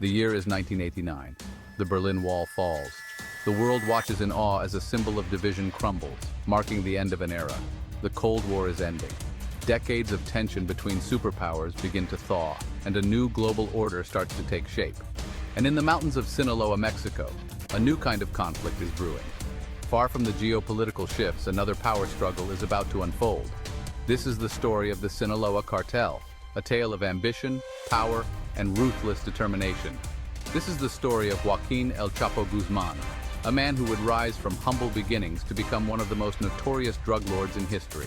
The year is 1989. The Berlin Wall falls. The world watches in awe as a symbol of division crumbles, marking the end of an era. The Cold War is ending. Decades of tension between superpowers begin to thaw, and a new global order starts to take shape. And in the mountains of Sinaloa, Mexico, a new kind of conflict is brewing. Far from the geopolitical shifts, another power struggle is about to unfold. This is the story of the Sinaloa Cartel, a tale of ambition, power, and ruthless determination. This is the story of Joaquín El Chapo Guzmán, a man who would rise from humble beginnings to become one of the most notorious drug lords in history.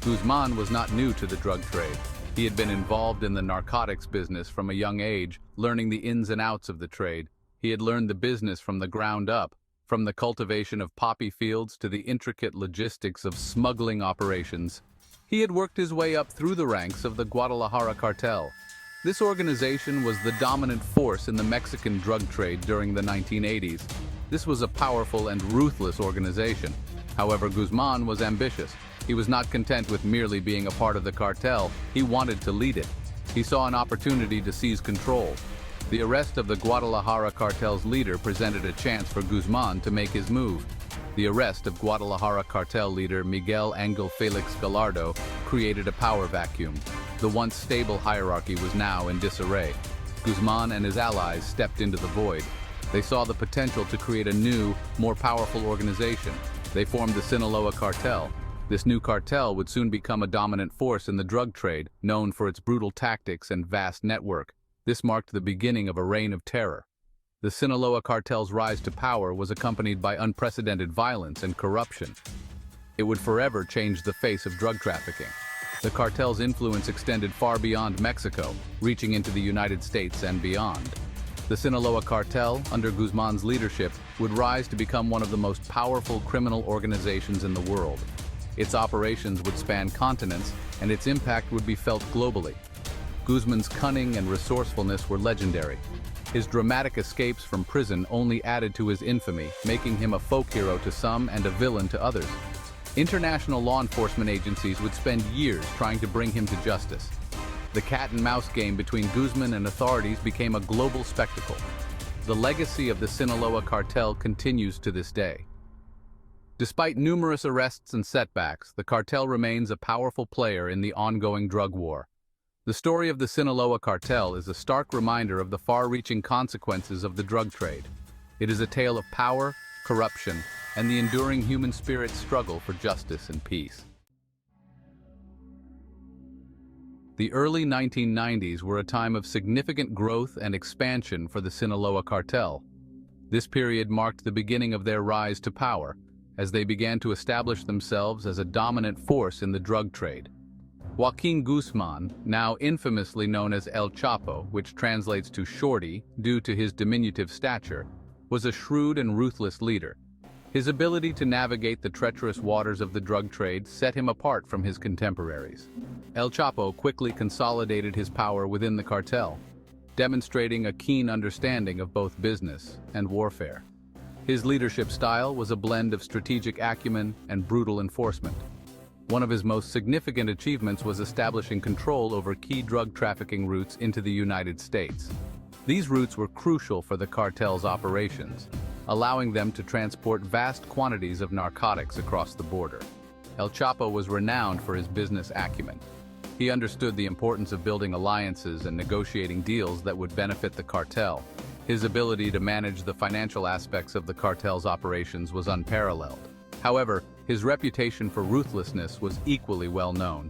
Guzmán was not new to the drug trade. He had been involved in the narcotics business from a young age, learning the ins and outs of the trade. He had learned the business from the ground up, from the cultivation of poppy fields to the intricate logistics of smuggling operations. He had worked his way up through the ranks of the Guadalajara Cartel. This organization was the dominant force in the Mexican drug trade during the 1980s. This was a powerful and ruthless organization. However, Guzmán was ambitious. He was not content with merely being a part of the cartel. He wanted to lead it. He saw an opportunity to seize control. The arrest of the Guadalajara cartel's leader presented a chance for Guzmán to make his move. The arrest of Guadalajara cartel leader Miguel Ángel Felix Gallardo created a power vacuum. The once stable hierarchy was now in disarray. Guzmán and his allies stepped into the void. They saw the potential to create a new, more powerful organization. They formed the Sinaloa Cartel. This new cartel would soon become a dominant force in the drug trade, known for its brutal tactics and vast network. This marked the beginning of a reign of terror. The Sinaloa Cartel's rise to power was accompanied by unprecedented violence and corruption. It would forever change the face of drug trafficking. The cartel's influence extended far beyond Mexico, reaching into the United States and beyond. The Sinaloa Cartel, under Guzmán's leadership, would rise to become one of the most powerful criminal organizations in the world. Its operations would span continents, and its impact would be felt globally. Guzmán's cunning and resourcefulness were legendary. His dramatic escapes from prison only added to his infamy, making him a folk hero to some and a villain to others. International law enforcement agencies would spend years trying to bring him to justice. The cat-and-mouse game between Guzmán and authorities became a global spectacle. The legacy of the Sinaloa Cartel continues to this day. Despite numerous arrests and setbacks, the cartel remains a powerful player in the ongoing drug war. The story of the Sinaloa Cartel is a stark reminder of the far-reaching consequences of the drug trade. It is a tale of power, corruption, and the enduring human spirit's struggle for justice and peace. The early 1990s were a time of significant growth and expansion for the Sinaloa Cartel. This period marked the beginning of their rise to power, as they began to establish themselves as a dominant force in the drug trade. Joaquín Guzmán, now infamously known as El Chapo, which translates to Shorty due to his diminutive stature, was a shrewd and ruthless leader. His ability to navigate the treacherous waters of the drug trade set him apart from his contemporaries. El Chapo quickly consolidated his power within the cartel, demonstrating a keen understanding of both business and warfare. His leadership style was a blend of strategic acumen and brutal enforcement. One of his most significant achievements was establishing control over key drug trafficking routes into the United States. These routes were crucial for the cartel's operations, allowing them to transport vast quantities of narcotics across the border. El Chapo was renowned for his business acumen. He understood the importance of building alliances and negotiating deals that would benefit the cartel. His ability to manage the financial aspects of the cartel's operations was unparalleled. However, his reputation for ruthlessness was equally well known.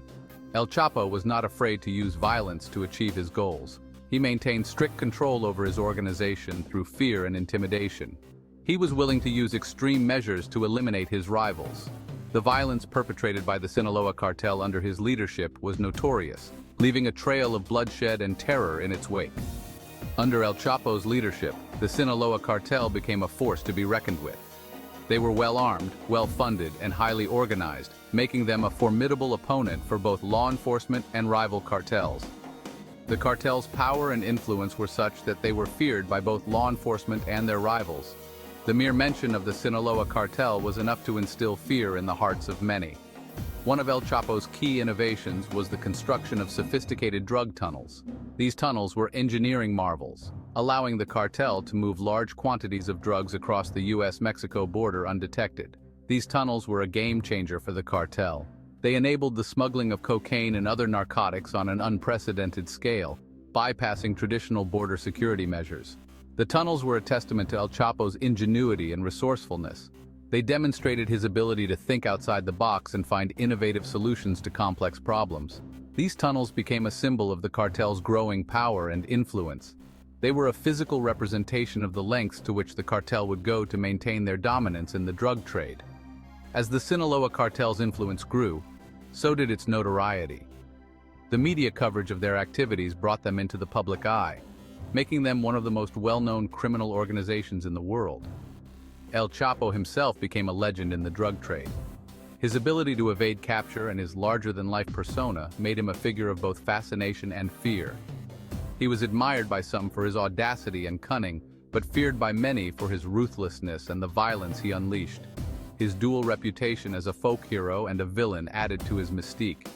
El Chapo was not afraid to use violence to achieve his goals. He maintained strict control over his organization through fear and intimidation. He was willing to use extreme measures to eliminate his rivals. The violence perpetrated by the Sinaloa Cartel under his leadership was notorious, leaving a trail of bloodshed and terror in its wake. Under El Chapo's leadership, the Sinaloa Cartel became a force to be reckoned with. They were well-armed, well-funded, and highly organized, making them a formidable opponent for both law enforcement and rival cartels. The cartel's power and influence were such that they were feared by both law enforcement and their rivals. The mere mention of the Sinaloa Cartel was enough to instill fear in the hearts of many. One of El Chapo's key innovations was the construction of sophisticated drug tunnels. These tunnels were engineering marvels, allowing the cartel to move large quantities of drugs across the US-Mexico border undetected. These tunnels were a game changer for the cartel. They enabled the smuggling of cocaine and other narcotics on an unprecedented scale, bypassing traditional border security measures. The tunnels were a testament to El Chapo's ingenuity and resourcefulness. They demonstrated his ability to think outside the box and find innovative solutions to complex problems. These tunnels became a symbol of the cartel's growing power and influence. They were a physical representation of the lengths to which the cartel would go to maintain their dominance in the drug trade. As the Sinaloa Cartel's influence grew, so did its notoriety. The media coverage of their activities brought them into the public eye, making them one of the most well-known criminal organizations in the world. El Chapo himself became a legend in the drug trade. His ability to evade capture and his larger-than-life persona made him a figure of both fascination and fear. He was admired by some for his audacity and cunning, but feared by many for his ruthlessness and the violence he unleashed. His dual reputation as a folk hero and a villain added to his mystique.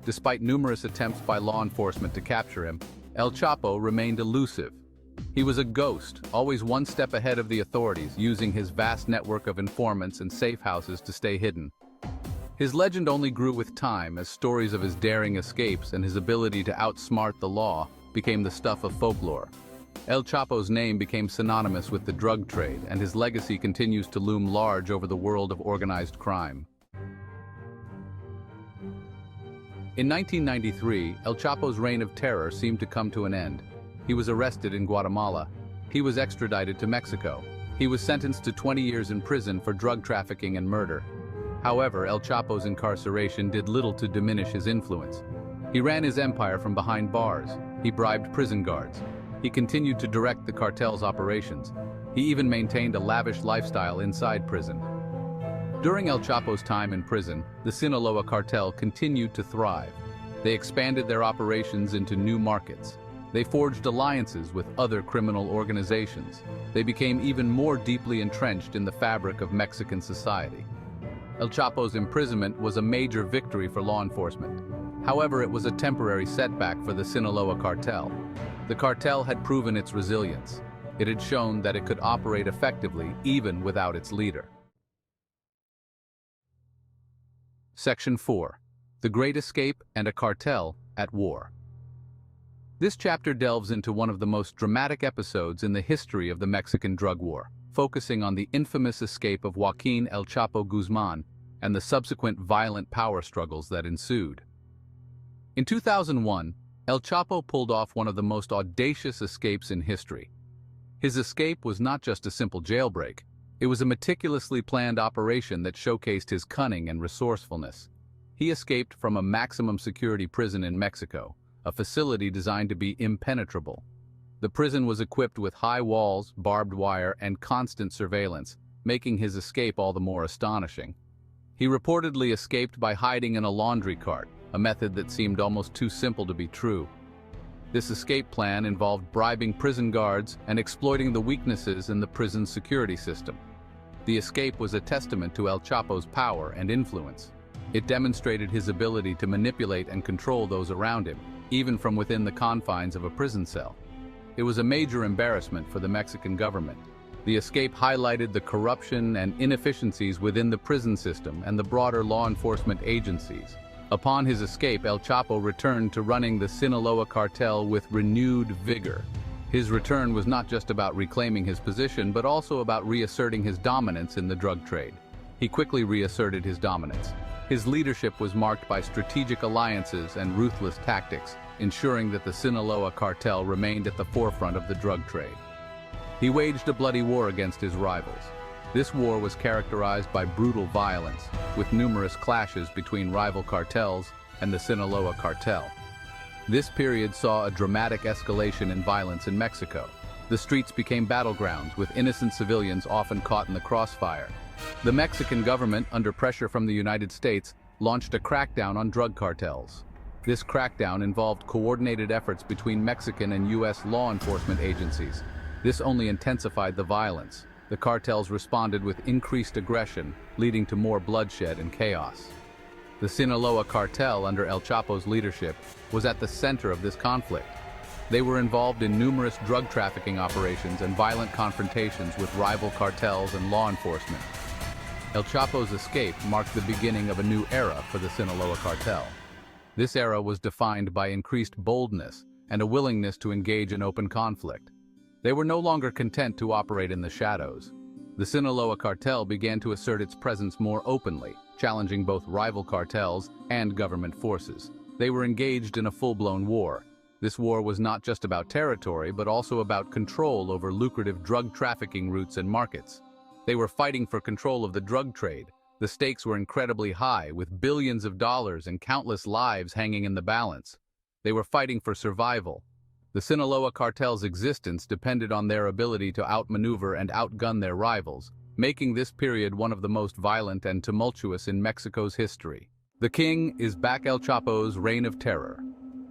Despite numerous attempts by law enforcement to capture him, El Chapo remained elusive. He was a ghost, always one step ahead of the authorities, using his vast network of informants and safe houses to stay hidden. His legend only grew with time as stories of his daring escapes and his ability to outsmart the law became the stuff of folklore. El Chapo's name became synonymous with the drug trade, and his legacy continues to loom large over the world of organized crime. In 1993, El Chapo's reign of terror seemed to come to an end. He was arrested in Guatemala. He was extradited to Mexico. He was sentenced to 20 years in prison for drug trafficking and murder. However, El Chapo's incarceration did little to diminish his influence. He ran his empire from behind bars. He bribed prison guards. He continued to direct the cartel's operations. He even maintained a lavish lifestyle inside prison. During El Chapo's time in prison, the Sinaloa Cartel continued to thrive. They expanded their operations into new markets. They forged alliances with other criminal organizations. They became even more deeply entrenched in the fabric of Mexican society. El Chapo's imprisonment was a major victory for law enforcement. However, it was a temporary setback for the Sinaloa Cartel. The cartel had proven its resilience. It had shown that it could operate effectively even without its leader. Section 4. The Great Escape and a Cartel at War. This chapter delves into one of the most dramatic episodes in the history of the Mexican drug war, focusing on the infamous escape of Joaquín El Chapo Guzmán and the subsequent violent power struggles that ensued. In 2001, El Chapo pulled off one of the most audacious escapes in history. His escape was not just a simple jailbreak. It was a meticulously planned operation that showcased his cunning and resourcefulness. He escaped from a maximum security prison in Mexico, a facility designed to be impenetrable. The prison was equipped with high walls, barbed wire, and constant surveillance, making his escape all the more astonishing. He reportedly escaped by hiding in a laundry cart, a method that seemed almost too simple to be true. This escape plan involved bribing prison guards and exploiting the weaknesses in the prison's security system. The escape was a testament to El Chapo's power and influence. It demonstrated his ability to manipulate and control those around him, even from within the confines of a prison cell. It was a major embarrassment for the Mexican government. The escape highlighted the corruption and inefficiencies within the prison system and the broader law enforcement agencies. Upon his escape, El Chapo returned to running the Sinaloa Cartel with renewed vigor. His return was not just about reclaiming his position, but also about reasserting his dominance in the drug trade. He quickly reasserted his dominance. His leadership was marked by strategic alliances and ruthless tactics, ensuring that the Sinaloa Cartel remained at the forefront of the drug trade. He waged a bloody war against his rivals. This war was characterized by brutal violence, with numerous clashes between rival cartels and the Sinaloa Cartel. This period saw a dramatic escalation in violence in Mexico. The streets became battlegrounds, with innocent civilians often caught in the crossfire. The Mexican government, under pressure from the United States, launched a crackdown on drug cartels. This crackdown involved coordinated efforts between Mexican and U.S. law enforcement agencies. This only intensified the violence. The cartels responded with increased aggression, leading to more bloodshed and chaos. The Sinaloa Cartel, under El Chapo's leadership, was at the center of this conflict. They were involved in numerous drug trafficking operations and violent confrontations with rival cartels and law enforcement. El Chapo's escape marked the beginning of a new era for the Sinaloa Cartel. This era was defined by increased boldness and a willingness to engage in open conflict. They were no longer content to operate in the shadows. The Sinaloa Cartel began to assert its presence more openly, challenging both rival cartels and government forces. They were engaged in a full-blown war. This war was not just about territory, but also about control over lucrative drug trafficking routes and markets. They were fighting for control of the drug trade. The stakes were incredibly high, with billions of dollars and countless lives hanging in the balance. They were fighting for survival. The Sinaloa Cartel's existence depended on their ability to outmaneuver and outgun their rivals, making this period one of the most violent and tumultuous in Mexico's history. The king is back. El Chapo's reign of terror.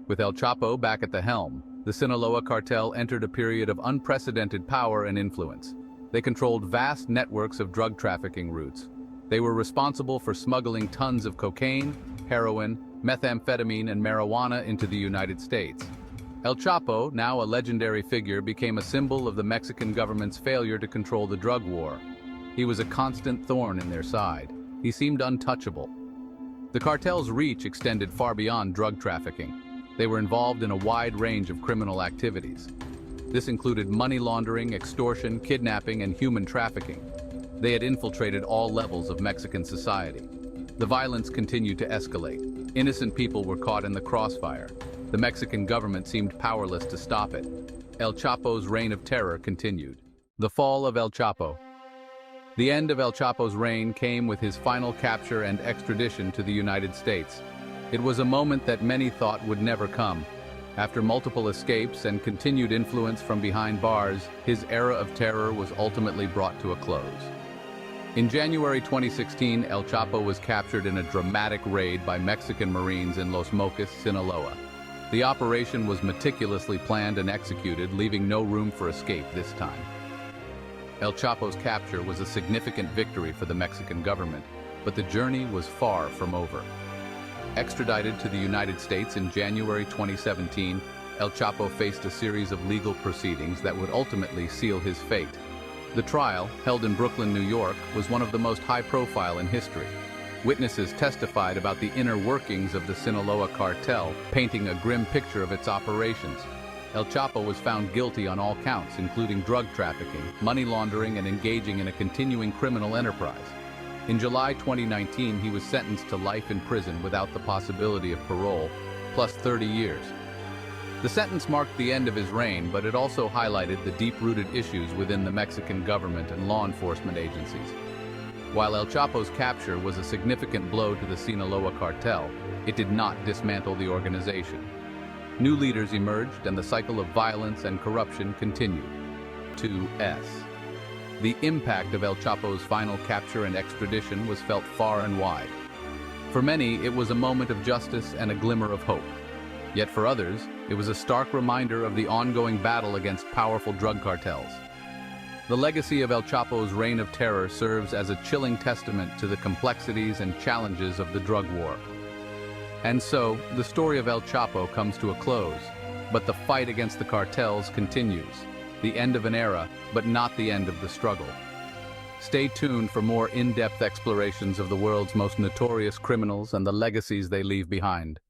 With El Chapo back at the helm, the Sinaloa Cartel entered a period of unprecedented power and influence. They controlled vast networks of drug trafficking routes. They were responsible for smuggling tons of cocaine, heroin, methamphetamine, and marijuana into the United States. El Chapo, now a legendary figure, became a symbol of the Mexican government's failure to control the drug war. He was a constant thorn in their side. He seemed untouchable. The cartel's reach extended far beyond drug trafficking. They were involved in a wide range of criminal activities. This included money laundering, extortion, kidnapping, and human trafficking. They had infiltrated all levels of Mexican society. The violence continued to escalate. Innocent people were caught in the crossfire. The Mexican government seemed powerless to stop it. El Chapo's reign of terror continued. The fall of El Chapo. The end of El Chapo's reign came with his final capture and extradition to the United States. It was a moment that many thought would never come. After multiple escapes and continued influence from behind bars, his era of terror was ultimately brought to a close. In January 2016, El Chapo was captured in a dramatic raid by Mexican Marines in Los Mochis, Sinaloa. The operation was meticulously planned and executed, leaving no room for escape this time. El Chapo's capture was a significant victory for the Mexican government, but the journey was far from over. Extradited to the United States in January 2017, El Chapo faced a series of legal proceedings that would ultimately seal his fate. The trial, held in Brooklyn, New York, was one of the most high-profile in history. Witnesses testified about the inner workings of the Sinaloa Cartel, painting a grim picture of its operations. El Chapo was found guilty on all counts, including drug trafficking, money laundering, and engaging in a continuing criminal enterprise. In July 2019, he was sentenced to life in prison without the possibility of parole, plus 30 years. The sentence marked the end of his reign, but it also highlighted the deep-rooted issues within the Mexican government and law enforcement agencies. While El Chapo's capture was a significant blow to the Sinaloa Cartel, it did not dismantle the organization. New leaders emerged, and the cycle of violence and corruption continued. 2S. The impact of El Chapo's final capture and extradition was felt far and wide. For many, it was a moment of justice and a glimmer of hope. Yet for others, it was a stark reminder of the ongoing battle against powerful drug cartels. The legacy of El Chapo's reign of terror serves as a chilling testament to the complexities and challenges of the drug war. And so, the story of El Chapo comes to a close, but the fight against the cartels continues. The end of an era, but not the end of the struggle. Stay tuned for more in-depth explorations of the world's most notorious criminals and the legacies they leave behind.